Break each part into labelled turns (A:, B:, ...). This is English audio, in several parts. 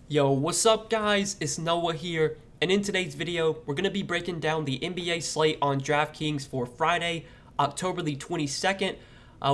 A: Yo, what's up guys? It's Noah here, and in today's video, we're going to be breaking down the NBA slate on Draftkings for Friday, October the 22nd.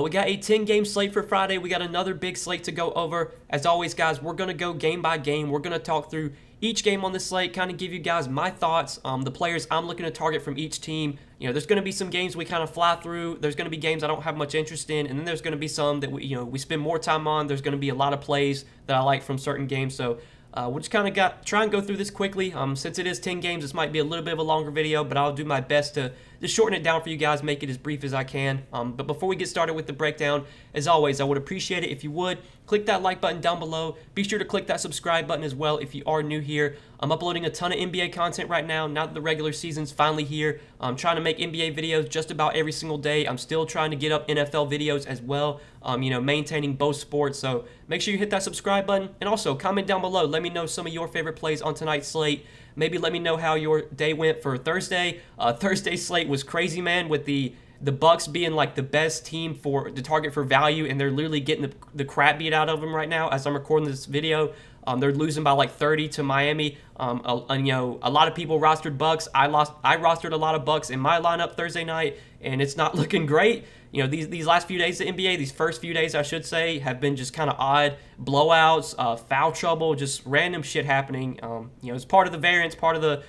A: We got a 10-game slate for Friday. We got another big slate to go over. As always, guys, we're going to go game by game. We're going to talk through each game on the slate, kind of give you guys my thoughts, the players I'm looking to target from each team. You know, there's going to be some games we kind of fly through. There's going to be games I don't have much interest in, and then there's going to be some that we spend more time on. There's going to be a lot of plays that I like from certain games, so we'll just kind of try and go through this quickly. Since it is 10 games, this might be a little bit of a longer video, but I'll do my best to just shorten it down for you guys, make it as brief as I can. But before we get started with the breakdown, as always, I would appreciate it if you would click that like button down below. Be sure to click that subscribe button as well if you are new here. I'm uploading a ton of NBA content right now. Now that the regular season's finally here, I'm trying to make NBA videos just about every single day. I'm still trying to get up NFL videos as well, maintaining both sports. So make sure you hit that subscribe button, and also comment down below. Let me know some of your favorite plays on tonight's slate. Maybe let me know how your day went for Thursday. Thursday's slate was crazy, man, with the Bucks being like the best team for the target for value, and they're literally getting the crap beat out of them right now as I'm recording this video. They're losing by like 30 to Miami. A lot of people rostered Bucks. I rostered a lot of Bucks in my lineup Thursday night, and it's not looking great. You know, these last few days of NBA, these first few days, I should say, have been just kind of odd. Blowouts, foul trouble, just random shit happening. It's part of the variance, part of the,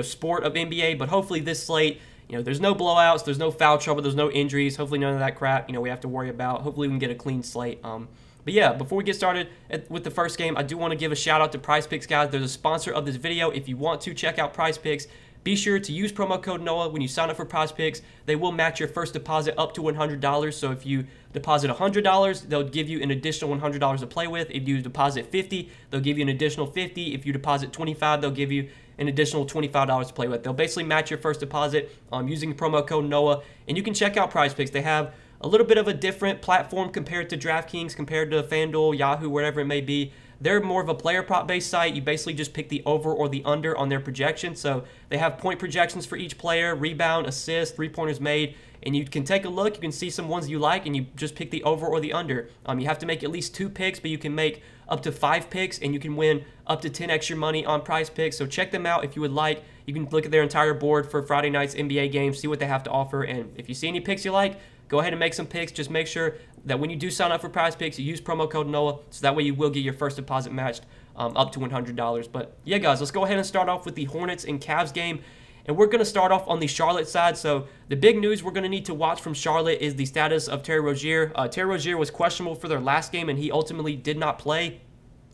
A: sport of NBA, but hopefully this slate, there's no blowouts, there's no foul trouble, there's no injuries. Hopefully none of that crap, we have to worry about. Hopefully we can get a clean slate. But yeah, before we get started with the first game, I do want to give a shout out to PrizePicks, guys. They're the sponsor of this video. If you want to check out PrizePicks, be sure to use promo code NOAH when you sign up for PrizePicks. They will match your first deposit up to $100. So if you deposit $100, they'll give you an additional $100 to play with. If you deposit $50, they'll give you an additional $50. If you deposit $25, they'll give you an additional $25 to play with. They'll basically match your first deposit using the promo code NOAH. And you can check out PrizePicks. They have a little bit of a different platform compared to Draftkings, compared to FanDuel, Yahoo, wherever it may be. They're more of a player prop based site. You basically just pick the over or the under on their projections. So they have point projections for each player, rebound, assist, three-pointers made, and you can take a look. You can see some ones you like, and you just pick the over or the under. You have to make at least 2 picks, but you can make up to 5 picks, and you can win up to 10 extra money on PrizePicks. So check them out if you would like. You can look at their entire board for Friday night's NBA games, see what they have to offer, and if you see any picks you like, go ahead and make some picks. Just make sure that when you do sign up for PrizePicks, you use promo code NOAH, so that way you will get your first deposit matched up to $100. But yeah, guys, let's go ahead and start off with the Hornets and Cavs game. And we're going to start off on the Charlotte side. So the big news we're going to need to watch from Charlotte is the status of Terry Rozier. Terry Rozier was questionable for their last game, and he ultimately did not play.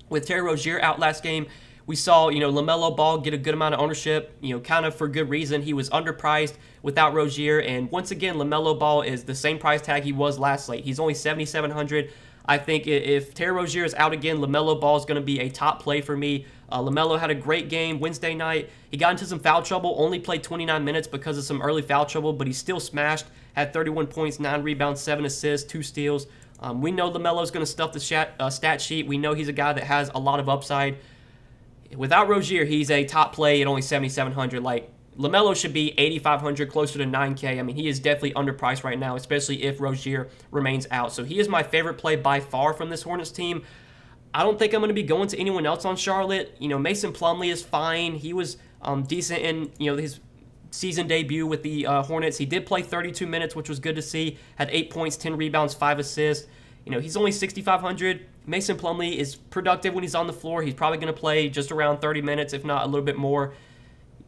A: With Terry Rozier out last game, we saw, LaMelo Ball get a good amount of ownership, kind of for good reason. He was underpriced without Rozier, and once again, LaMelo Ball is the same price tag he was last slate. He's only $7,700. I think if Terry Rozier is out again, LaMelo Ball is going to be a top play for me. LaMelo had a great game Wednesday night. He got into some foul trouble, only played 29 minutes because of some early foul trouble, but he still smashed, had 31 points, 9 rebounds, 7 assists, 2 steals. We know LaMelo's going to stuff the stat sheet. We know he's a guy that has a lot of upside. Without Rozier, he's a top play at only $7,700. Like, LaMelo should be $8,500, closer to $9K. I mean, he is definitely underpriced right now, especially if Rozier remains out. So he is my favorite play by far from this Hornets team. I don't think I'm going to be going to anyone else on Charlotte. Mason Plumlee is fine. He was decent in, his season debut with the Hornets. He did play 32 minutes, which was good to see. Had 8 points, 10 rebounds, 5 assists. He's only $6,500. Mason Plumlee is productive when he's on the floor. He's probably going to play just around 30 minutes, if not a little bit more.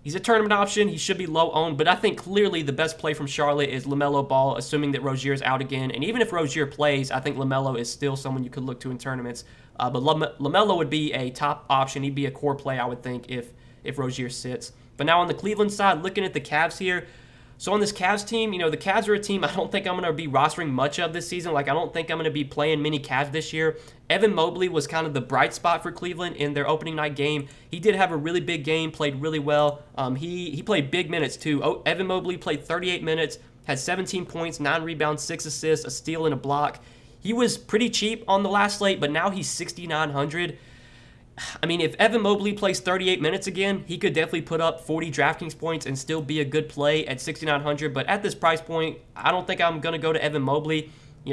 A: He's a tournament option. He should be low owned, but I think clearly the best play from Charlotte is LaMelo Ball, assuming that Rozier is out again. And even if Rozier plays, I think LaMelo is still someone you could look to in tournaments. But LaMelo would be a top option. He'd be a core play, I would think, if Rozier sits. But now on the Cleveland side, looking at the Cavs here. So on this Cavs team, the Cavs are a team I don't think I'm going to be rostering much of this season. Like, I don't think I'm going to be playing many Cavs this year. Evan Mobley was kind of the bright spot for Cleveland in their opening night game. He did have a really big game, played really well. He played big minutes too. Evan Mobley played 38 minutes, had 17 points, 9 rebounds, 6 assists, a steal, and a block. He was pretty cheap on the last slate, but now he's $6,900. I mean, if Evan Mobley plays 38 minutes again, he could definitely put up 40 DraftKings points and still be a good play at $6,900. But at this price point, I don't think I'm going to go to Evan Mobley.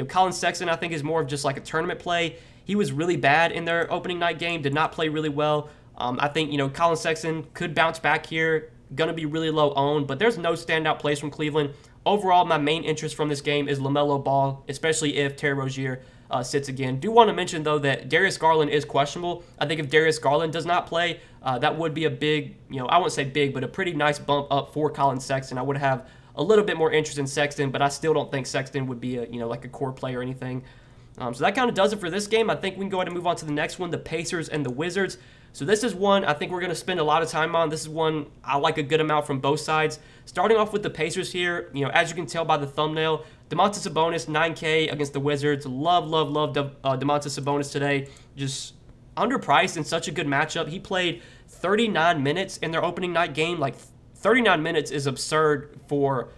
A: Colin Sexton, I think, is more of just like a tournament play. He was really bad in their opening night game, did not play really well. I think, Colin Sexton could bounce back here, going to be really low owned, but there's no standout plays from Cleveland. Overall, my main interest from this game is LaMelo Ball, especially if Terry Rozier sits again. Do want to mention, though, that Darius Garland is questionable. I think if Darius Garland does not play, that would be a big, I wouldn't say big, but a pretty nice bump up for Colin Sexton. I would have a little bit more interest in Sexton, but I still don't think Sexton would be like a core play or anything. So that kind of does it for this game. I think we can go ahead and move on to the next one, the Pacers and the Wizards. So this is one I think we're going to spend a lot of time on. This is one I like a good amount from both sides. Starting off with the Pacers here, as you can tell by the thumbnail, Domantas Sabonis, 9K against the Wizards. Love Domantas Sabonis today. Just underpriced in such a good matchup. He played 39 minutes in their opening night game. Like, 39 minutes is absurd for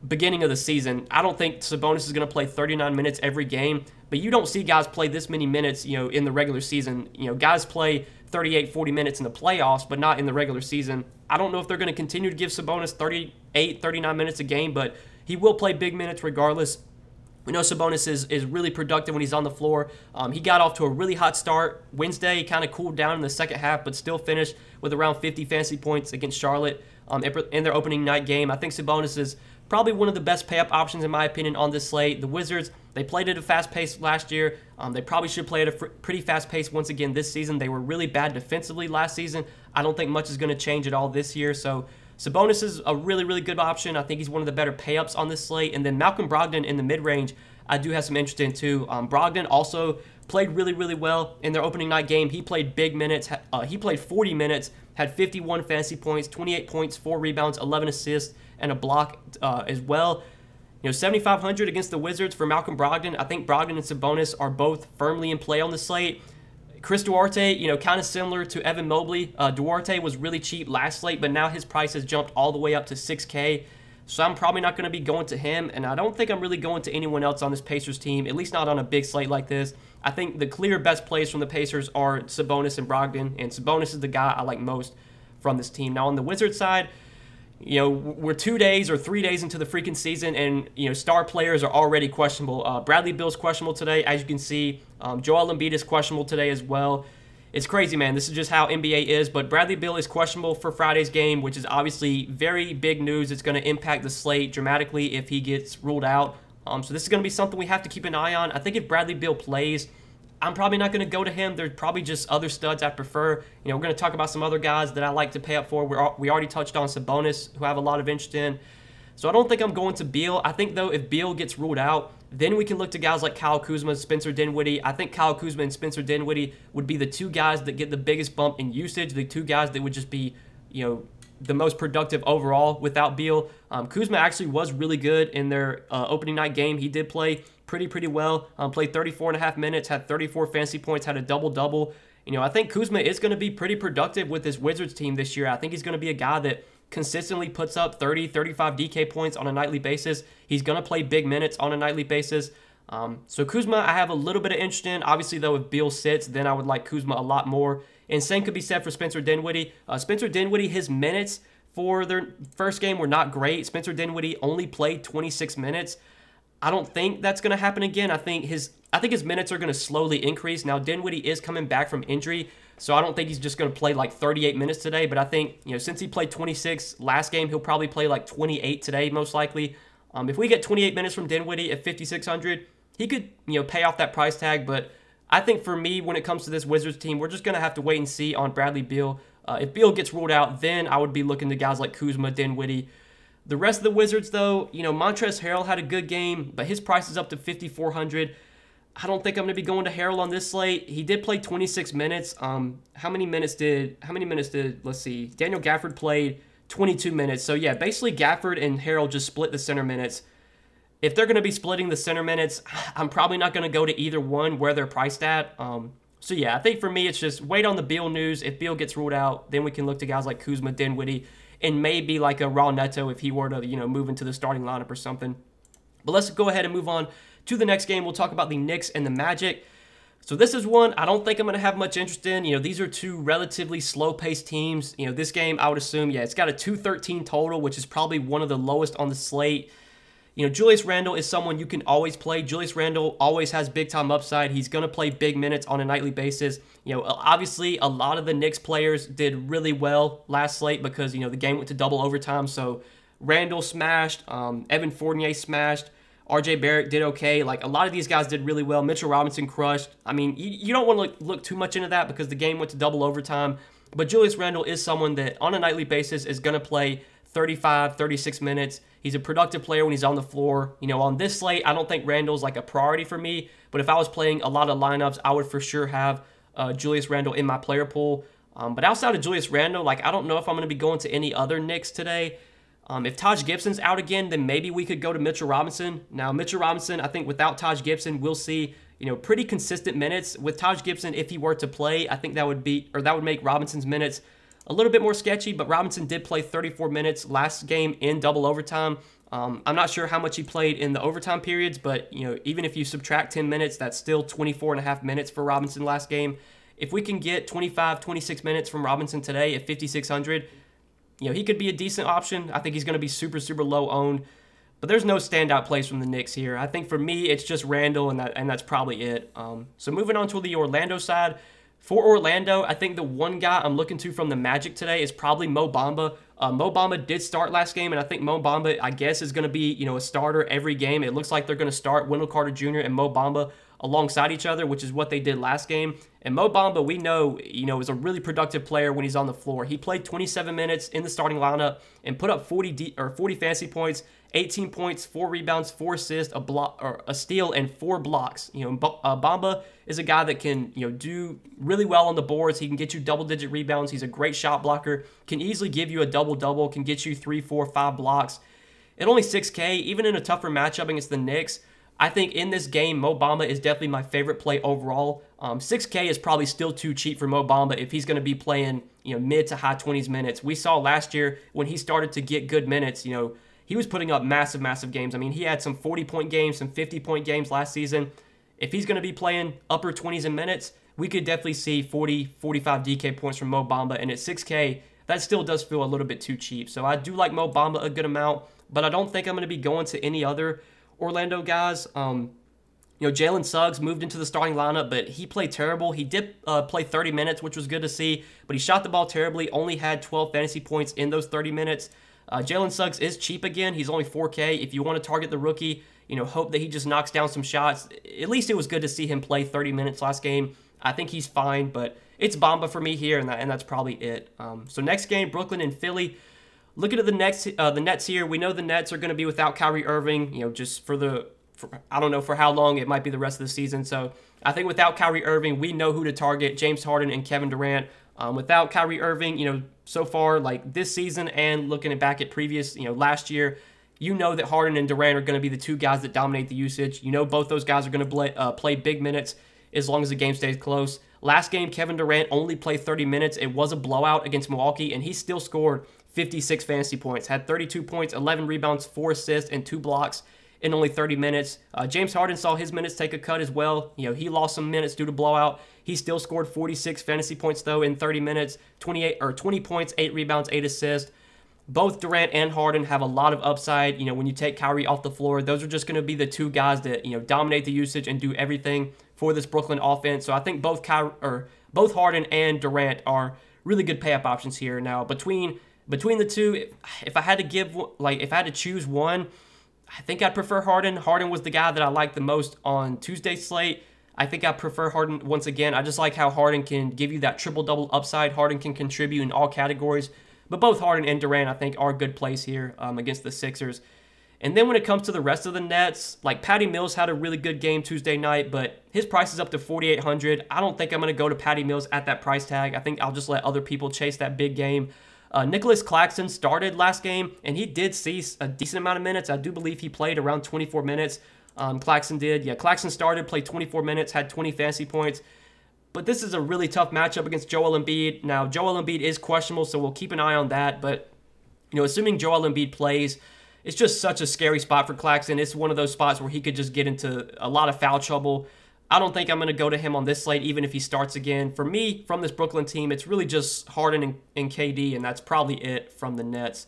A: beginning of the season. I don't think Sabonis is going to play 39 minutes every game, but you don't see guys play this many minutes, in the regular season. Guys play 38, 40 minutes in the playoffs, but not in the regular season. I don't know if they're going to continue to give Sabonis 38, 39 minutes a game, but he will play big minutes regardless. We know Sabonis is really productive when he's on the floor. He got off to a really hot start. Wednesday kind of cooled down in the second half, but still finished with around 50 fantasy points against Charlotte in their opening night game. I think Sabonis is probably one of the best pay-up options, in my opinion, on this slate. The Wizards, they played at a fast pace last year. They probably should play at a pretty fast pace once again this season. They were really bad defensively last season. I don't think much is going to change at all this year. So Sabonis is a really, really good option. I think he's one of the better pay-ups on this slate. And then Malcolm Brogdon in the mid-range, I do have some interest in too. Brogdon also played really, really well in their opening night game. He played big minutes. He played 40 minutes, had 51 fantasy points, 28 points, 4 rebounds, 11 assists, and a block as well. 7,500 against the Wizards for Malcolm Brogdon. I think Brogdon and Sabonis are both firmly in play on the slate. Chris Duarte, kind of similar to Evan Mobley. Duarte was really cheap last slate, but now his price has jumped all the way up to 6K. So I'm probably not going to be going to him, and I don't think I'm really going to anyone else on this Pacers team, at least not on a big slate like this. I think the clear best plays from the Pacers are Sabonis and Brogdon, and Sabonis is the guy I like most from this team. Now on the Wizards side, we're 2 days or 3 days into the freaking season, and star players are already questionable. Bradley Beal's questionable today, as you can see. Joel Embiid is questionable today as well. It's crazy, man. This is just how NBA is, but Bradley Beal is questionable for Friday's game, which is obviously very big news. It's going to impact the slate dramatically if he gets ruled out. So this is going to be something we have to keep an eye on. I think if Bradley Beal plays, I'm probably not going to go to him. There's probably just other studs I prefer. We're going to talk about some other guys that I like to pay up for. We already touched on Sabonis, who I have a lot of interest in. So I don't think I'm going to Beal. I think, though, if Beal gets ruled out, then we can look to guys like Kyle Kuzma, Spencer Dinwiddie. I think Kyle Kuzma and Spencer Dinwiddie would be the two guys that get the biggest bump in usage, the two guys that would just be, the most productive overall without Beal. Kuzma actually was really good in their opening night game. He did play pretty well. Played 34.5 minutes, had 34 fantasy points, had a double-double. I think Kuzma is going to be pretty productive with this Wizards team this year. I think he's going to be a guy that consistently puts up 30, 35 DK points on a nightly basis. He's going to play big minutes on a nightly basis. So Kuzma, I have a little bit of interest in. Obviously, though, if Beal sits, then I would like Kuzma a lot more. And same could be said for Spencer Dinwiddie. Spencer Dinwiddie, his minutes for their first game were not great. Spencer Dinwiddie only played 26 minutes. I don't think that's going to happen again. I think his minutes are going to slowly increase. Now, Dinwiddie is coming back from injury, so I don't think he's just going to play like 38 minutes today. But I think, since he played 26 last game, he'll probably play like 28 today, most likely. If we get 28 minutes from Dinwiddie at 5,600, he could, pay off that price tag. But I think for me, when it comes to this Wizards team, we're just going to have to wait and see on Bradley Beal. If Beal gets ruled out, then I would be looking to guys like Kuzma, Dinwiddie. The rest of the Wizards, though, Montrezl Harrell had a good game, but his price is up to 5,400. I don't think I'm going to be going to Harrell on this slate. He did play 26 minutes. How many minutes did, let's see, Daniel Gafford played 22 minutes. So, yeah, basically Gafford and Harrell just split the center minutes. If they're going to be splitting the center minutes, I'm probably not going to go to either one where they're priced at. So, yeah, I think for me, it's just wait on the Beal news. If Beal gets ruled out, then we can look to guys like Kuzma, Dinwiddie, and maybe like a Raw Neto if he were to, move into the starting lineup or something. But let's go ahead and move on to the next game. We'll talk about the Knicks and the Magic. So this is one I don't think I'm going to have much interest in. These are two relatively slow-paced teams. This game, I would assume, yeah, it's got a 213 total, which is probably one of the lowest on the slate. Julius Randle is someone you can always play. Julius Randle always has big-time upside. He's going to play big minutes on a nightly basis. Obviously, a lot of the Knicks players did really well last slate because, the game went to double overtime. So Randle smashed, Evan Fournier smashed, RJ Barrett did okay. Like, a lot of these guys did really well. Mitchell Robinson crushed. I mean, you don't want to look too much into that because the game went to double overtime. But Julius Randle is someone that on a nightly basis is going to play 35, 36 minutes. He's a productive player when he's on the floor. On this slate, I don't think Randle's like a priority for me. But if I was playing a lot of lineups, I would for sure have Julius Randle in my player pool. But outside of Julius Randle, I don't know if I'm going to be going to any other Knicks today. If Taj Gibson's out again, then maybe we could go to Mitchell Robinson. Now, Mitchell Robinson, I think without Taj Gibson, we'll see, pretty consistent minutes. With Taj Gibson, if he were to play, I think that would make Robinson's minutes a little bit more sketchy, but Robinson did play 34 minutes last game in double overtime. I'm not sure how much he played in the overtime periods, but even if you subtract 10 minutes, that's still 24 and a half minutes for Robinson last game. If we can get 25, 26 minutes from Robinson today at 5,600, he could be a decent option. I think he's going to be super, super low owned, but there's no standout plays from the Knicks here. I think for me, it's just Randle, and that's probably it. So moving on to the Orlando side. For Orlando, I think the one guy I'm looking to from the Magic today is probably Mo Bamba. Mo Bamba did start last game, and I think Mo Bamba, I guess, is going to be, a starter every game. It looks like they're going to start Wendell Carter Jr. and Mo Bamba alongside each other, which is what they did last game. And Mo Bamba, we know, is a really productive player when he's on the floor. He played 27 minutes in the starting lineup and put up 40 fantasy points, 18 points, 4 rebounds, 4 assists, a steal, and 4 blocks. Bamba is a guy that can, do really well on the boards. He can get you double-digit rebounds. He's a great shot blocker. Can easily give you a double-double. Can get you 3, 4, 5 blocks. At only 6K, even in a tougher matchup against the Knicks, I think in this game, Mo Bamba is definitely my favorite play overall. 6K is probably still too cheap for Mo Bamba if he's going to be playing, mid to high 20s minutes. We saw last year when he started to get good minutes, he was putting up massive, massive games. I mean, he had some 40-point games, some 50-point games last season. If he's going to be playing upper 20s in minutes, we could definitely see 40, 45 DK points from Mo Bamba. And at 6K, that still does feel a little bit too cheap. So I do like Mo Bamba a good amount, but I don't think I'm going to be going to any other Orlando guys. Jalen Suggs moved into the starting lineup, but he played terrible. He did play 30 minutes, which was good to see, but he shot the ball terribly, only had 12 fantasy points in those 30 minutes. Jalen Suggs is cheap again. He's only 4K. If you want to target the rookie, hope that he just knocks down some shots. At least it was good to see him play 30 minutes last game. I think he's fine, but it's Bamba for me here, and that's probably it. So next game, Brooklyn and Philly. Looking at the Nets here, we know the Nets are going to be without Kyrie Irving, just I don't know for how long. It might be the rest of the season. So I think without Kyrie Irving, we know who to target, James Harden and Kevin Durant. Without Kyrie Irving, so far, like this season and looking back at previous, last year, that Harden and Durant are going to be the two guys that dominate the usage. Both those guys are going to play big minutes as long as the game stays close. Last game, Kevin Durant only played 30 minutes. It was a blowout against Milwaukee, and he still scored 56 fantasy points. Had 32 points, 11 rebounds, 4 assists, and 2 blocks in only 30 minutes. James Harden saw his minutes take a cut as well. He lost some minutes due to blowout. He still scored 46 fantasy points, though, in 30 minutes, 20 points, 8 rebounds, 8 assists. Both Durant and Harden have a lot of upside. When you take Kyrie off the floor, those are just going to be the two guys that, dominate the usage and do everything for this Brooklyn offense. So I think both Harden and Durant are really good pay-up options here. Now, between the two, if I had to choose one, I think I'd prefer Harden. Harden was the guy that I liked the most on Tuesday's slate. I think I prefer Harden once again. I just like how Harden can give you that triple-double upside. Harden can contribute in all categories. But both Harden and Durant, I think, are good plays here against the Sixers. And then when it comes to the rest of the Nets, like Patty Mills had a really good game Tuesday night, but his price is up to $4,800. I don't think I'm going to go to Patty Mills at that price tag. I think I'll just let other people chase that big game. Nicholas Claxton started last game, and he did see a decent amount of minutes. I do believe he played around 24 minutes. Claxton did. Yeah, Claxton started, played 24 minutes, had 20 fantasy points. But this is a really tough matchup against Joel Embiid. Now, Joel Embiid is questionable, so we'll keep an eye on that. But, assuming Joel Embiid plays, it's just such a scary spot for Claxton. It's one of those spots where he could just get into a lot of foul trouble. I don't think I'm going to go to him on this slate, even if he starts again. For me, from this Brooklyn team, it's really just Harden and KD, and that's probably it from the Nets.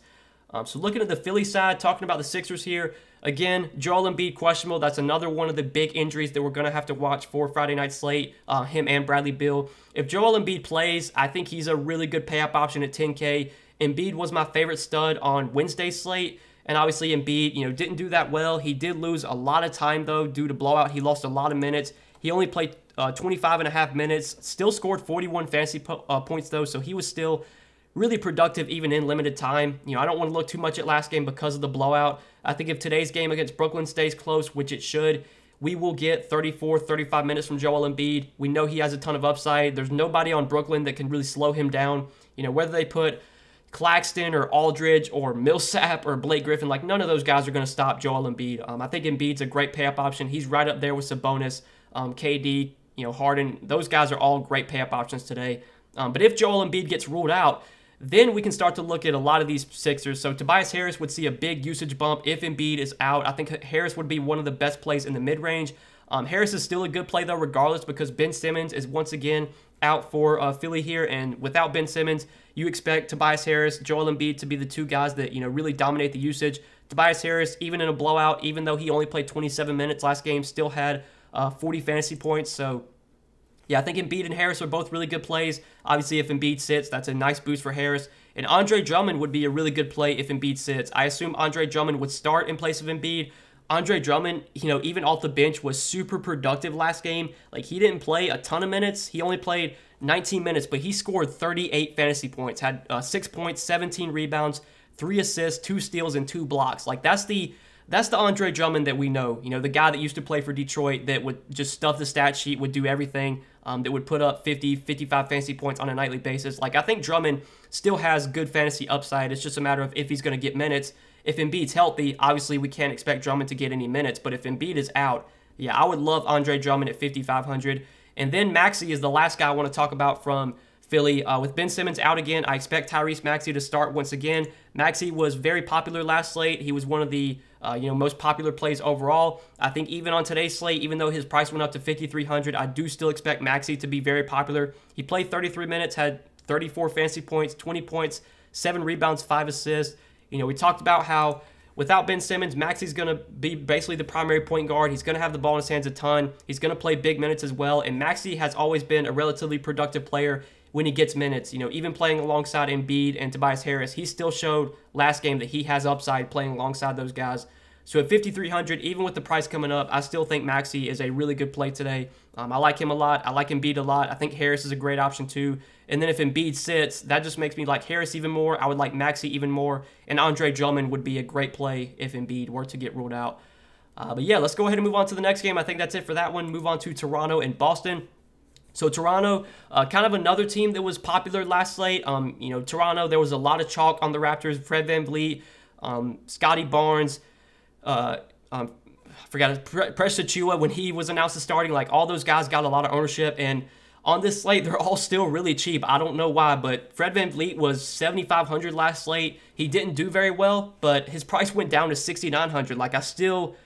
A: So looking at the Philly side, talking about the Sixers here, again, Joel Embiid questionable. That's another one of the big injuries that we're going to have to watch for Friday night slate, him and Bradley Beal. If Joel Embiid plays, I think he's a really good pay-up option at 10K. Embiid was my favorite stud on Wednesday's slate, and obviously Embiid, didn't do that well. He did lose a lot of time, though, due to blowout. He lost a lot of minutes. He only played 25.5 minutes, still scored 41 fantasy points, though, so he was still really productive even in limited time. I don't want to look too much at last game because of the blowout. I think if today's game against Brooklyn stays close, which it should, we will get 34, 35 minutes from Joel Embiid. We know he has a ton of upside. There's nobody on Brooklyn that can really slow him down. Whether they put Claxton or Aldridge or Millsap or Blake Griffin, none of those guys are going to stop Joel Embiid. I think Embiid's a great pay-up option. He's right up there with Sabonis, KD, Harden. Those guys are all great pay-up options today. But if Joel Embiid gets ruled out, then we can start to look at a lot of these Sixers. So Tobias Harris would see a big usage bump if Embiid is out. I think Harris would be one of the best plays in the mid-range. Harris is still a good play, though, regardless, because Ben Simmons is once again out for Philly here. And without Ben Simmons, you expect Tobias Harris, Joel Embiid to be the two guys that, really dominate the usage. Tobias Harris, even in a blowout, even though he only played 27 minutes last game, still had 40 fantasy points. So yeah, I think Embiid and Harris are both really good plays. Obviously, if Embiid sits, that's a nice boost for Harris. And Andre Drummond would be a really good play if Embiid sits. I assume Andre Drummond would start in place of Embiid. Andre Drummond, even off the bench, was super productive last game. He didn't play a ton of minutes. He only played 19 minutes, but he scored 38 fantasy points, had 6 points, 17 rebounds, 3 assists, 2 steals, and 2 blocks. That's the Andre Drummond that we know. The guy that used to play for Detroit that would just stuff the stat sheet, would do everything, that would put up 50, 55 fantasy points on a nightly basis. I think Drummond still has good fantasy upside. It's just a matter of if he's going to get minutes. If Embiid's healthy, obviously we can't expect Drummond to get any minutes. But if Embiid is out, yeah, I would love Andre Drummond at 5,500. And then Maxey is the last guy I want to talk about from Philly. With Ben Simmons out again, I expect Tyrese Maxey to start once again. Maxey was very popular last slate. He was one of the most popular plays overall. I think even on today's slate, even though his price went up to 5,300, I do still expect Maxey to be very popular. He played 33 minutes, had 34 fantasy points, 20 points, 7 rebounds, 5 assists. We talked about how without Ben Simmons, Maxey's going to be basically the primary point guard. He's going to have the ball in his hands a ton. He's going to play big minutes as well. And Maxey has always been a relatively productive player when he gets minutes. Even playing alongside Embiid and Tobias Harris, he still showed last game that he has upside playing alongside those guys. So at 5,300, even with the price coming up, I still think Maxey is a really good play today. I like him a lot. I like Embiid a lot. I think Harris is a great option too. And then if Embiid sits, that just makes me like Harris even more. I would like Maxey even more. And Andre Drummond would be a great play if Embiid were to get ruled out. But yeah, let's go ahead and move on to the next game. I think that's it for that one. Move on to Toronto and Boston. So Toronto, kind of another team that was popular last slate. Toronto, there was a lot of chalk on the Raptors. Fred VanVleet, Scotty Barnes, Precious Achiuwa when he was announced as starting. All those guys got a lot of ownership, and on this slate, they're all still really cheap. I don't know why, but Fred VanVleet was 7,500 last slate. He didn't do very well, but his price went down to 6,900. I still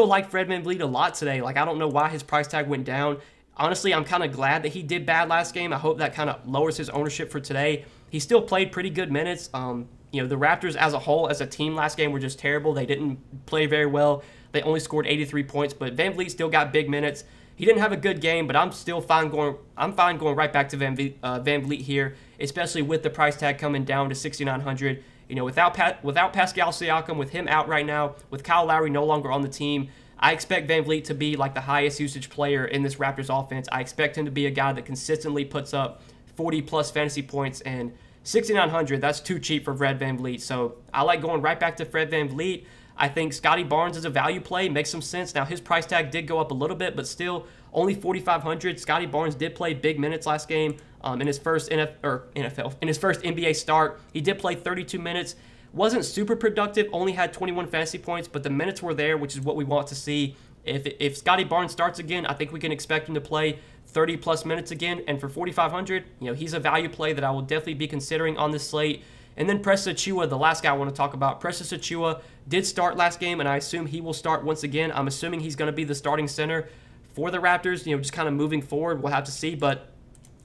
A: like Fred VanVleet a lot today. I don't know why his price tag went down. Honestly, I'm kind of glad that he did bad last game. I hope that kind of lowers his ownership for today. He still played pretty good minutes. The Raptors as a whole, as a team last game, were just terrible. They didn't play very well. They only scored 83 points, but VanVleet still got big minutes. He didn't have a good game, but I'm still fine going. I'm fine going right back to VanVleet here, especially with the price tag coming down to 6,900. Without Pascal Siakam, with him out right now, with Kyle Lowry no longer on the team, I expect VanVleet to be the highest usage player in this Raptors offense. I expect him to be a guy that consistently puts up 40-plus fantasy points, and 6,900, that's too cheap for Fred VanVleet. So I like going right back to Fred VanVleet. I think Scotty Barnes is a value play, makes some sense. Now, his price tag did go up a little bit, but still only 4,500. Scotty Barnes did play big minutes last game in his first NBA start. He did play 32 minutes. Wasn't super productive, only had 21 fantasy points, but the minutes were there, which is what we want to see. If Scotty Barnes starts again, I think we can expect him to play 30-plus minutes again. And for 4,500, he's a value play that I will definitely be considering on this slate. And then Precious Achiuwa, the last guy I want to talk about. Precious Achiuwa did start last game, and I assume he will start once again. I'm assuming he's going to be the starting center for the Raptors, just kind of moving forward. We'll have to see. But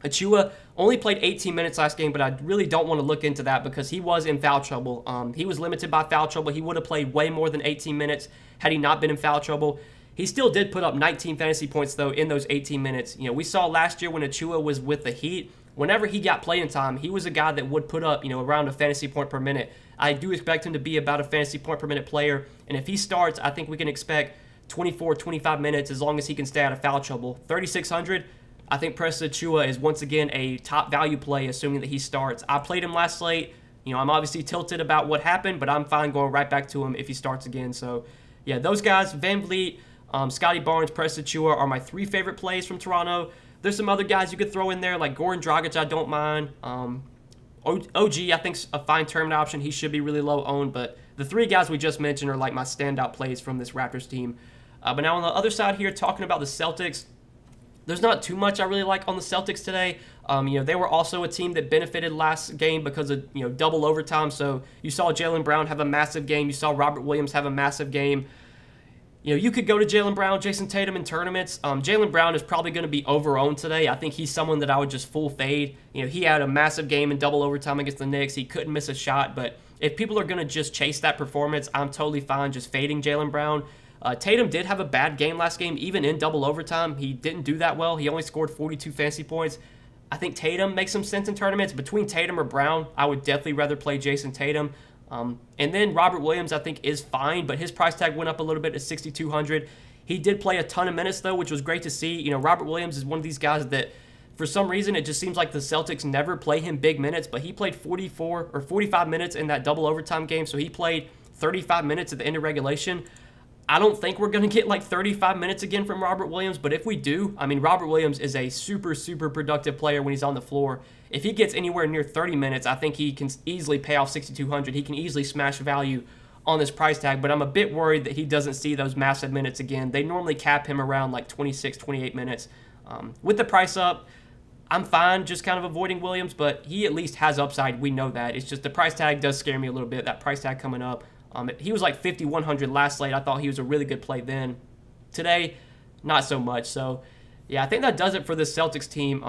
A: Achua only played 18 minutes last game, but I really don't want to look into that because he was in foul trouble. He was limited by foul trouble. He would have played way more than 18 minutes had he not been in foul trouble. He still did put up 19 fantasy points, though, in those 18 minutes. We saw last year when Achua was with the Heat, whenever he got playing time, he was a guy that would put up, around a fantasy point per minute. I do expect him to be about a fantasy point per minute player, and if he starts, I think we can expect 24, 25 minutes as long as he can stay out of foul trouble. 3,600. I think Precious Achiuwa is once again a top value play, assuming that he starts. I played him last slate. I'm obviously tilted about what happened, but I'm fine going right back to him if he starts again. So, yeah, those guys, Van Vliet, Scotty Barnes, Precious Achiuwa are my 3 favorite plays from Toronto. There's some other guys you could throw in there, like Goran Dragic, I don't mind. OG, I think, is a fine tournament option. He should be really low owned, but the 3 guys we just mentioned are like my standout plays from this Raptors team. But now on the other side here, talking about the Celtics, there's not too much I really like on the Celtics today. They were also a team that benefited last game because of, double overtime. So you saw Jaylen Brown have a massive game. You saw Robert Williams have a massive game. You could go to Jaylen Brown, Jason Tatum in tournaments. Jaylen Brown is probably going to be over-owned today. I think he's someone that I would just full fade. He had a massive game in double overtime against the Knicks. He couldn't miss a shot. But if people are going to just chase that performance, I'm totally fine just fading Jaylen Brown. Tatum did have a bad game last game, even in double overtime. He didn't do that well. He only scored 42 fantasy points. I think Tatum makes some sense in tournaments. Between Tatum or Brown, I would definitely rather play Jason Tatum. And then Robert Williams, I think, is fine, but his price tag went up a little bit to $6,200. He did play a ton of minutes, though, which was great to see. Robert Williams is one of these guys that, for some reason, it just seems like the Celtics never play him big minutes, but he played 44 or 45 minutes in that double overtime game, so he played 35 minutes at the end of regulation. I don't think we're going to get like 35 minutes again from Robert Williams, but if we do, Robert Williams is a super, super productive player when he's on the floor. If he gets anywhere near 30 minutes, I think he can easily pay off 6,200. He can easily smash value on this price tag, but I'm a bit worried that he doesn't see those massive minutes again. They normally cap him around like 26, 28 minutes. With the price up, I'm fine just kind of avoiding Williams, but he at least has upside. We know that. It's just the price tag does scare me a little bit, that price tag coming up. He was like 5,100 last slate. I thought he was a really good play then. Today, not so much. So, yeah, I think that does it for this Celtics team.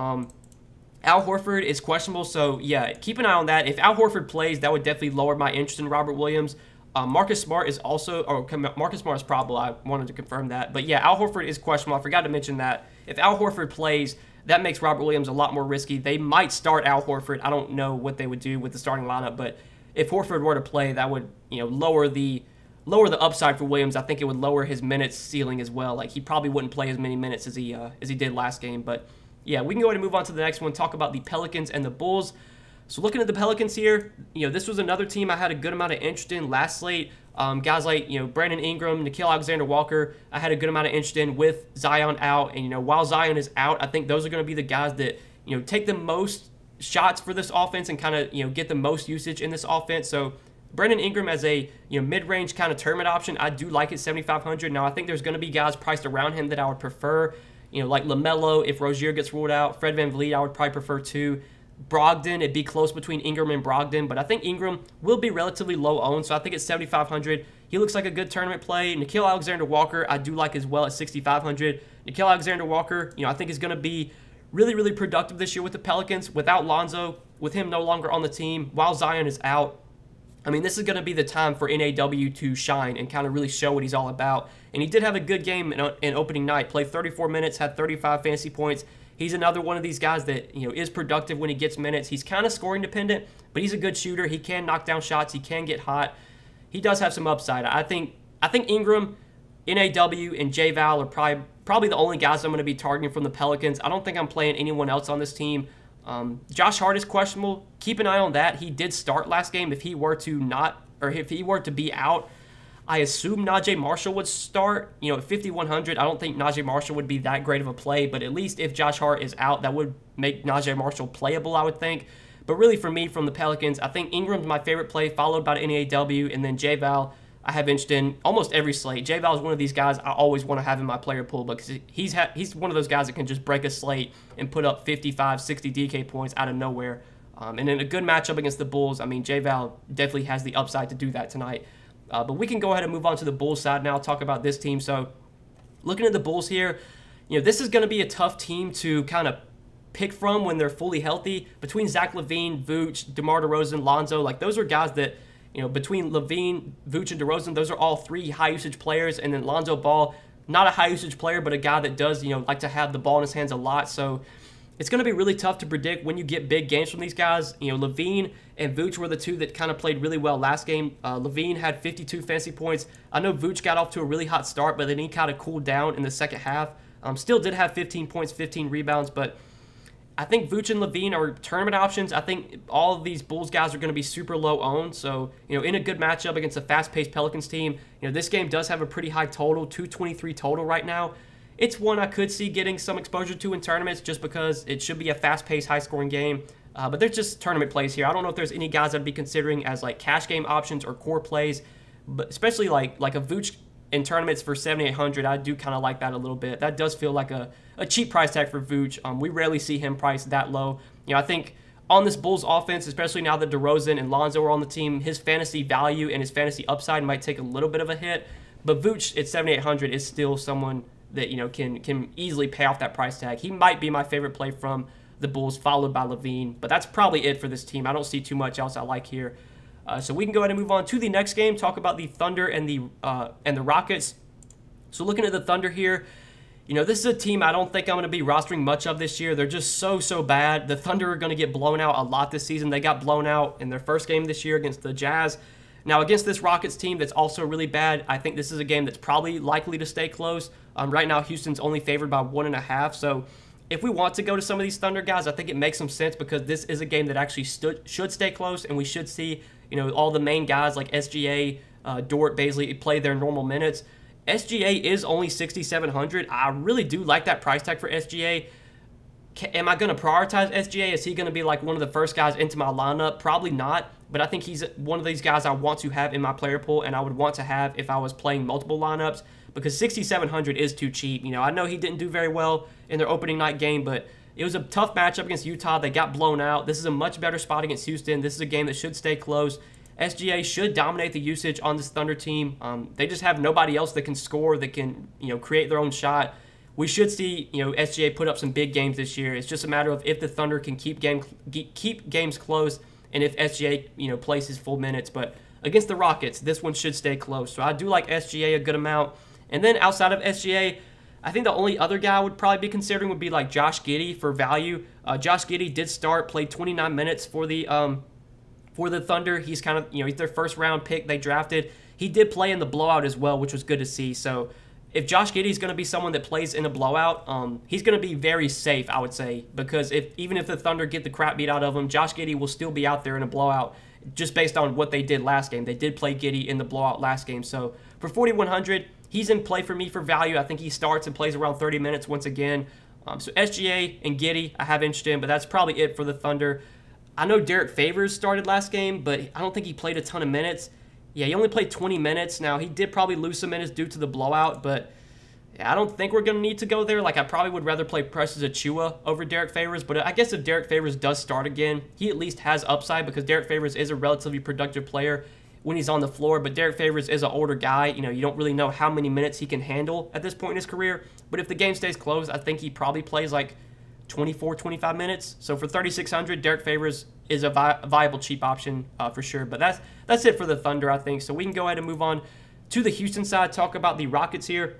A: Al Horford is questionable, so, yeah, keep an eye on that. If Al Horford plays, that would definitely lower my interest in Robert Williams. Marcus Smart is also, or Marcus Smart is probable. I wanted to confirm that. But, yeah, Al Horford is questionable. I forgot to mention that. If Al Horford plays, that makes Robert Williams a lot more risky. They might start Al Horford. I don't know what they would do with the starting lineup, but if Horford were to play, that would, lower the upside for Williams. I think it would lower his minutes ceiling as well. Like, he probably wouldn't play as many minutes as he did last game. But yeah, we can go ahead and move on to the next one. Talk about the Pelicans and the Bulls. So looking at the Pelicans here, this was another team I had a good amount of interest in last slate. Guys like Brandon Ingram, Nickeil Alexander-Walker, I had a good amount of interest in with Zion out. And while Zion is out, I think those are going to be the guys that take the most shots for this offense and kind of get the most usage in this offense. So Brandon Ingram as a mid-range kind of tournament option, I do like it, 7,500. Now I think there's going to be guys priced around him that I would prefer, like LaMelo if Rozier gets ruled out. Fred VanVleet I would probably prefer too. Brogdon, it'd be close between Ingram and Brogdon, but I think Ingram will be relatively low owned, so I think it's 7,500. He looks like a good tournament play. Nickeil Alexander-Walker I do like as well at 6,500. Nickeil Alexander-Walker, I think is going to be really, really productive this year with the Pelicans. Without Lonzo, with him no longer on the team, while Zion is out, this is going to be the time for NAW to shine and kind of really show what he's all about. And he did have a good game in opening night. Played 34 minutes, had 35 fantasy points. He's another one of these guys that is productive when he gets minutes. He's kind of scoring dependent, but he's a good shooter. He can knock down shots. He can get hot. He does have some upside. I think Ingram, NAW, and J-Val are probably the only guys I'm going to be targeting from the Pelicans. I don't think I'm playing anyone else on this team. Josh Hart is questionable. Keep an eye on that. He did start last game. If he were to be out, I assume Najee Marshall would start. At 5,100, I don't think Najee Marshall would be that great of a play, but at least if Josh Hart is out, that would make Najee Marshall playable, I would think. But really for me, from the Pelicans, I think Ingram's my favorite play, followed by the NAW, and then J-Val I have interest in almost every slate. J-Val is one of these guys I always want to have in my player pool because he's one of those guys that can just break a slate and put up 55, 60 DK points out of nowhere. And in a good matchup against the Bulls, J-Val definitely has the upside to do that tonight. But we can go ahead and move on to the Bulls side now, talk about this team. So looking at the Bulls here, this is going to be a tough team to kind of pick from when they're fully healthy. Between Zach LaVine, Vooch, DeMar DeRozan, Lonzo, like those are guys that, you know, between LaVine, Vooch, and DeRozan, those are all 3 high-usage players. And then Lonzo Ball, not a high-usage player, but a guy that does, you know, like to have the ball in his hands a lot. So it's going to be really tough to predict when you get big games from these guys. You know, LaVine and Vooch were the 2 that kind of played really well last game. LaVine had 52 fantasy points. I know Vooch got off to a really hot start, but then he kind of cooled down in the second half. Still did have 15 points, 15 rebounds, but I think Vooch and LaVine are tournament options. I think all of these Bulls guys are going to be super low owned. So, you know, in a good matchup against a fast-paced Pelicans team, you know, this game does have a pretty high total, 223 total right now. It's one I could see getting some exposure to in tournaments just because it should be a fast-paced, high-scoring game. But there's just tournament plays here. I don't know if there's any guys I'd be considering as like cash game options or core plays, but especially like a Vooch in tournaments for 7,800. I do kind of like that a little bit. That does feel like a cheap price tag for Vooch. We rarely see him priced that low. You know, I think on this Bulls offense, especially now that DeRozan and Lonzo are on the team, his fantasy value and his fantasy upside might take a little bit of a hit. But Vooch at 7,800 is still someone that, you know, can easily pay off that price tag. He might be my favorite play from the Bulls, followed by LaVine. But that's probably it for this team. I don't see too much else I like here. So we can go ahead and move on to the next game, talk about the Thunder and the Rockets. So looking at the Thunder here, you know, this is a team I don't think I'm going to be rostering much of this year. They're just so bad. The Thunder are going to get blown out a lot this season. They got blown out in their first game this year against the Jazz. Now, against this Rockets team that's also really bad, I think this is a game that's probably likely to stay close. Right now, Houston's only favored by 1.5. So if we want to go to some of these Thunder guys, I think it makes some sense because this is a game that actually should stay close, and we should see, you know, all the main guys like SGA, Dort, Bazley play their normal minutes. SGA is only 6,700. I really do like that price tag for SGA. Am I going to prioritize SGA? Is he going to be like one of the first guys into my lineup? Probably not, but I think he's one of these guys I want to have in my player pool, and I would want to have if I was playing multiple lineups because 6,700 is too cheap. You know, I know he didn't do very well in their opening night game, but it was a tough matchup against Utah. They got blown out. This is a much better spot against Houston. This is a game that should stay close. SGA should dominate the usage on this Thunder team. They just have nobody else that can score, that can, you know, create their own shot. We should see, you know, SGA put up some big games this year. It's just a matter of if the Thunder can keep games close and if SGA, you know, plays his full minutes. But against the Rockets, this one should stay close. So I do like SGA a good amount. And then outside of SGA, I think the only other guy I would probably be considering would be like Josh Giddey for value. Josh Giddey did start, played 29 minutes for the Thunder. He's kind of, you know, he's their first round pick they drafted. He did play in the blowout as well, which was good to see. So if Josh Giddey is going to be someone that plays in a blowout, he's going to be very safe, I would say, because even if the Thunder get the crap beat out of him, Josh Giddey will still be out there in a blowout just based on what they did last game. They did play Giddey in the blowout last game. So for 4,100, he's in play for me for value. I think he starts and plays around 30 minutes once again. So SGA and Giddey I have interest in, but that's probably it for the Thunder. I know Derek Favors started last game, but I don't think he played a ton of minutes. Yeah, he only played 20 minutes. Now, he did probably lose some minutes due to the blowout, but yeah, I don't think we're going to need to go there. Like, I probably would rather play Precious Achiuwa over Derek Favors, but I guess if Derek Favors does start again, he at least has upside because Derek Favors is a relatively productive player when he's on the floor, but Derek Favors is an older guy. You know, you don't really know how many minutes he can handle at this point in his career, but if the game stays close, I think he probably plays like 24, 25 minutes. So for 3,600, Derek Favors is a viable cheap option for sure. But that's it for the Thunder, I think. So we can go ahead and move on to the Houston side, talk about the Rockets here.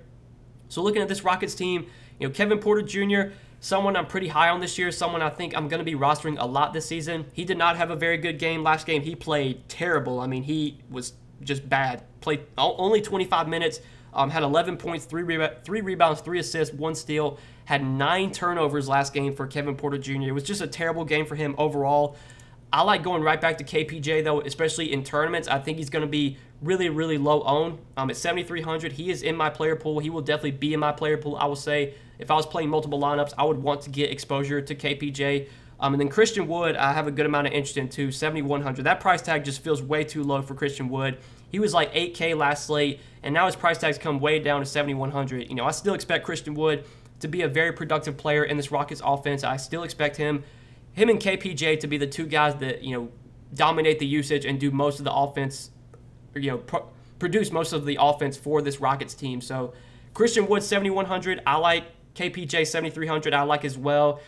A: So looking at this Rockets team, you know, Kevin Porter Jr., someone I'm pretty high on this year, someone I think I'm going to be rostering a lot this season. He did not have a very good game. Last game, he played terrible. I mean, he was just bad. Played only 25 minutes, had 11 points, 3 rebounds, 3 assists, 1 steal, had 9 turnovers last game for Kevin Porter Jr. It was just a terrible game for him overall. I like going right back to KPJ, though, especially in tournaments. I think he's going to be really, really low owned. At 7,300, he is in my player pool. He will definitely be in my player pool. I will say if I was playing multiple lineups, I would want to get exposure to KPJ. And then Christian Wood, I have a good amount of interest in too, 7,100. That price tag just feels way too low for Christian Wood. He was like 8K last slate, and now his price tag's come way down to 7,100. You know, I still expect Christian Wood to be a very productive player in this Rockets offense. I still expect him and KPJ to be the two guys that, you know, dominate the usage and do most of the offense, or, you know, produce most of the offense for this Rockets team. So Christian Wood, 7,100. I like KPJ, 7,300. I like as well.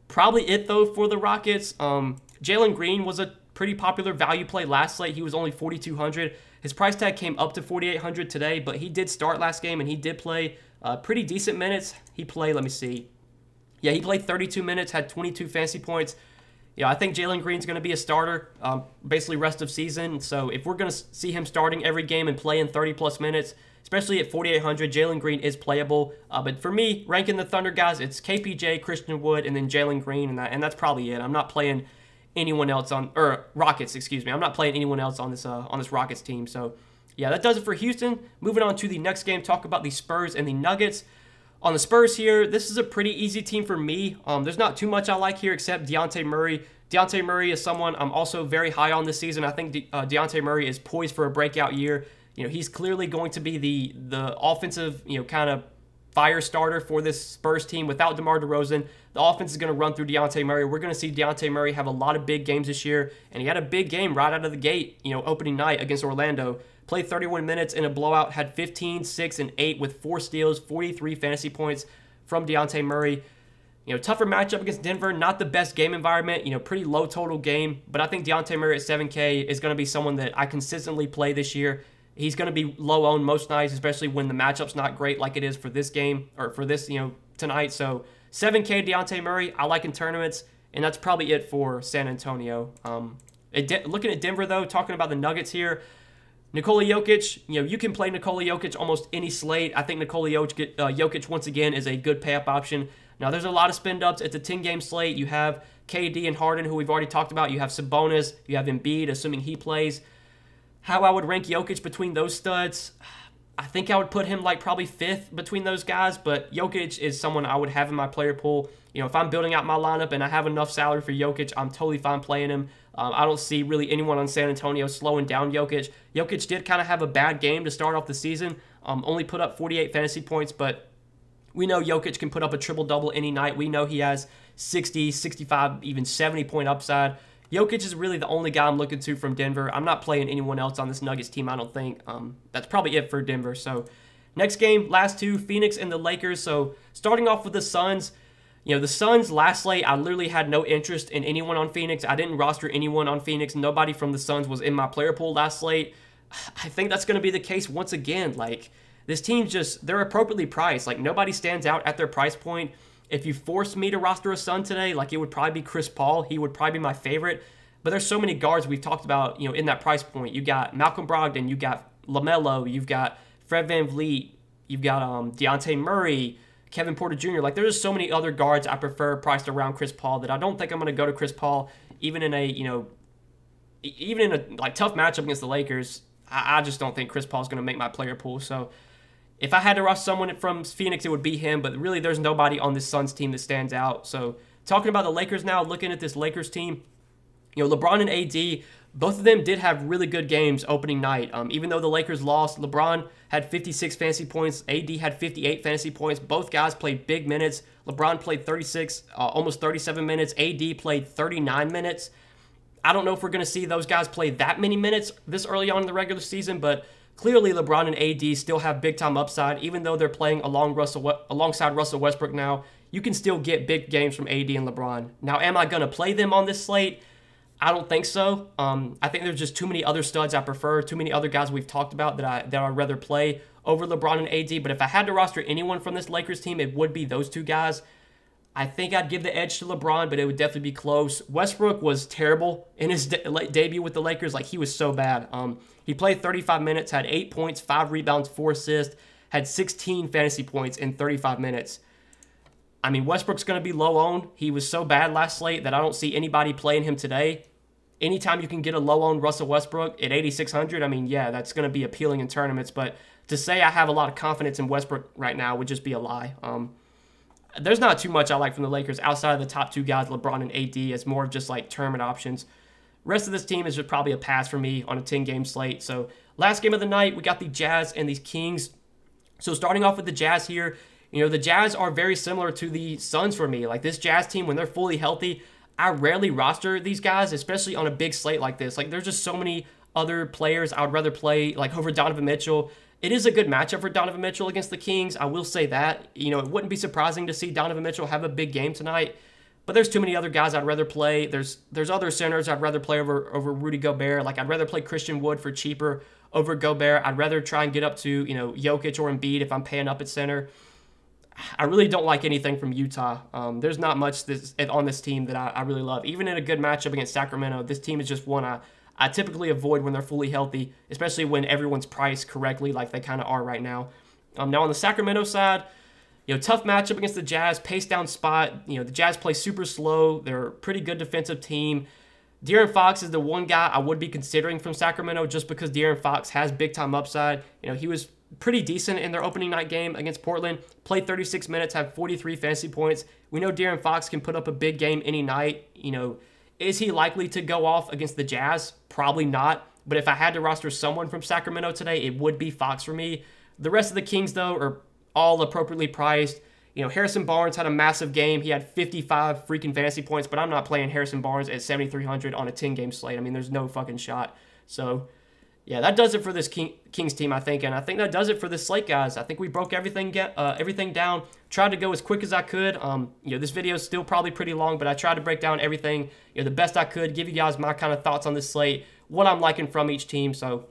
A: Probably it, though, for the Rockets. Jalen Green was a pretty popular value play last slate. He was only 4,200. His price tag came up to 4,800 today, but he did start last game, and he did play pretty decent minutes. He played, let me see. Yeah, he played 32 minutes, had 22 fantasy points. Yeah, I think Jalen Green's going to be a starter basically rest of season. So if we're going to see him starting every game and playing 30-plus minutes, especially at 4,800, Jalen Green is playable. But for me, ranking the Thunder guys, it's KPJ, Christian Wood, and then Jalen Green, and that's probably it. I'm not playing anyone else on, or Rockets, excuse me. I'm not playing anyone else on this Rockets team. So yeah, that does it for Houston. Moving on to the next game, talk about the Spurs and the Nuggets. On the Spurs here, this is a pretty easy team for me. There's not too much I like here except Dejounte Murray. Dejounte Murray is someone I'm also very high on this season. I think Dejounte Murray is poised for a breakout year. You know, he's clearly going to be the offensive, kind of fire starter for this Spurs team. Without DeMar DeRozan, the offense is going to run through Dejounte Murray. We're going to see Dejounte Murray have a lot of big games this year, and he had a big game right out of the gate, opening night against Orlando. Played 31 minutes in a blowout, had 15, 6, and 8 with 4 steals, 43 fantasy points from Dejounte Murray. Tougher matchup against Denver, not the best game environment, pretty low total game, but I think Dejounte Murray at 7K is going to be someone that I consistently play this year. He's going to be low owned most nights, especially when the matchup's not great like it is for this game, or for this, tonight. So 7K Dejounte Murray, I like in tournaments, and that's probably it for San Antonio. Looking at Denver, though, talking about the Nuggets here, Nikola Jokic, you can play Nikola Jokic almost any slate. I think Nikola Jokic, once again, is a good pay-up option. Now, there's a lot of spend-ups. It's a 10-game slate. You have KD and Harden, who we've already talked about. You have Sabonis. You have Embiid, assuming he plays. How I would rank Jokic between those studs, I think I would put him like probably 5th between those guys, but Jokic is someone I would have in my player pool. If I'm building out my lineup and I have enough salary for Jokic, I'm totally fine playing him. I don't see really anyone on San Antonio slowing down Jokic. Jokic did kind of have a bad game to start off the season, only put up 48 fantasy points, but we know Jokic can put up a triple-double any night. We know he has 60, 65, even 70-point upside. Jokic is really the only guy I'm looking to from Denver. I'm not playing anyone else on this Nuggets team, I don't think. That's probably it for Denver. So next game, last two, Phoenix and the Lakers. So starting off with the Suns, the Suns last slate, I literally had no interest in anyone on Phoenix. I didn't roster anyone on Phoenix. Nobody from the Suns was in my player pool last slate. I think that's going to be the case once again. Like, this team they're appropriately priced. Like, nobody stands out at their price point. If you forced me to roster a Sun today, like, it would probably be Chris Paul. He would probably be my favorite. But there's so many guards we've talked about, in that price point. You got Malcolm Brogdon, you got LaMelo, you've got Fred VanVleet, you've got Dejounte Murray, Kevin Porter Jr. Like, there's so many other guards I prefer priced around Chris Paul that I don't think I'm going to go to Chris Paul, even in a like tough matchup against the Lakers. I just don't think Chris Paul's going to make my player pool. So if I had to rush someone from Phoenix, it would be him. But really, there's nobody on this Suns team that stands out. So talking about the Lakers now, looking at this Lakers team, LeBron and AD, both of them did have really good games opening night. Even though the Lakers lost, LeBron had 56 fantasy points. AD had 58 fantasy points. Both guys played big minutes. LeBron played 36, almost 37 minutes. AD played 39 minutes. I don't know if we're going to see those guys play that many minutes this early on in the regular season, but clearly LeBron and AD still have big-time upside. Even though they're playing alongside Russell Westbrook now, you can still get big games from AD and LeBron. Now, am I going to play them on this slate? I don't think so. I think there's just too many other studs I prefer, too many other guys we've talked about that I'd rather play over LeBron and AD. But if I had to roster anyone from this Lakers team, it would be those two guys. I think I'd give the edge to LeBron, but it would definitely be close. Westbrook was terrible in his debut with the Lakers. Like, he was so bad. He played 35 minutes, had 8 points, 5 rebounds, 4 assists, had 16 fantasy points in 35 minutes. I mean, Westbrook's going to be low-owned. He was so bad last slate that I don't see anybody playing him today. Anytime you can get a low-owned Russell Westbrook at 8,600, I mean, yeah, that's going to be appealing in tournaments. But to say I have a lot of confidence in Westbrook right now would just be a lie. There's not too much I like from the Lakers outside of the top two guys, LeBron and AD, as more of just like tournament options. Rest of this team is just probably a pass for me on a 10-game slate. So last game of the night, we got the Jazz and the Kings. So starting off with the Jazz here, the Jazz are very similar to the Suns for me. Like, this Jazz team, when they're fully healthy, I rarely roster these guys, especially on a big slate like this. Like, there's just so many other players I would rather play, like, over Donovan Mitchell. It is a good matchup for Donovan Mitchell against the Kings. I will say that. It wouldn't be surprising to see Donovan Mitchell have a big game tonight. But there's too many other guys I'd rather play. There's other centers I'd rather play over Rudy Gobert. Like, I'd rather play Christian Wood for cheaper over Gobert. I'd rather try and get up to, you know, Jokic or Embiid if I'm paying up at center. I really don't like anything from Utah. There's not much on this team that I really love. Even in a good matchup against Sacramento, this team is just one I typically avoid when they're fully healthy, especially when everyone's priced correctly like they kind of are right now. Now on the Sacramento side, you know, tough matchup against the Jazz, pace down spot. You know, the Jazz play super slow. They're a pretty good defensive team. De'Aaron Fox is the one guy I would be considering from Sacramento just because De'Aaron Fox has big-time upside. You know, he was pretty decent in their opening night game against Portland. Played 36 minutes, had 43 fantasy points. We know De'Aaron Fox can put up a big game any night. You know, is he likely to go off against the Jazz? Probably not. But if I had to roster someone from Sacramento today, it would be Fox for me. The rest of the Kings, though, are all appropriately priced. You know, Harrison Barnes had a massive game. He had 55 freaking fantasy points, but I'm not playing Harrison Barnes at 7,300 on a 10-game slate. I mean, there's no fucking shot. So, yeah, that does it for this Kings team, I think, and I think that does it for this slate, guys. I think we broke everything down. Tried to go as quick as I could. You know, this video is still probably pretty long, but I tried to break down everything, you know, the best I could, give you guys my kind of thoughts on this slate, what I'm liking from each team. So,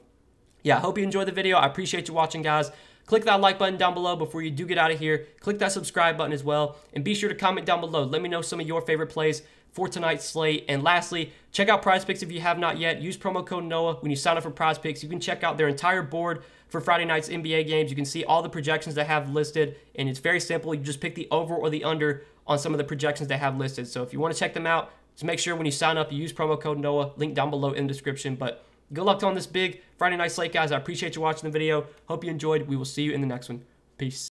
A: yeah, I hope you enjoyed the video. I appreciate you watching, guys. Click that like button down below before you do get out of here. Click that subscribe button as well. And be sure to comment down below. Let me know some of your favorite plays for tonight's slate. And lastly, check out PrizePicks if you have not yet. Use promo code Noah when you sign up for PrizePicks. You can check out their entire board for Friday night's NBA games. You can see all the projections they have listed. And it's very simple. You just pick the over or the under on some of the projections they have listed. So if you want to check them out, just make sure when you sign up, you use promo code Noah. Link down below in the description. But good luck on this big Friday night slate, guys. I appreciate you watching the video. Hope you enjoyed. We will see you in the next one. Peace.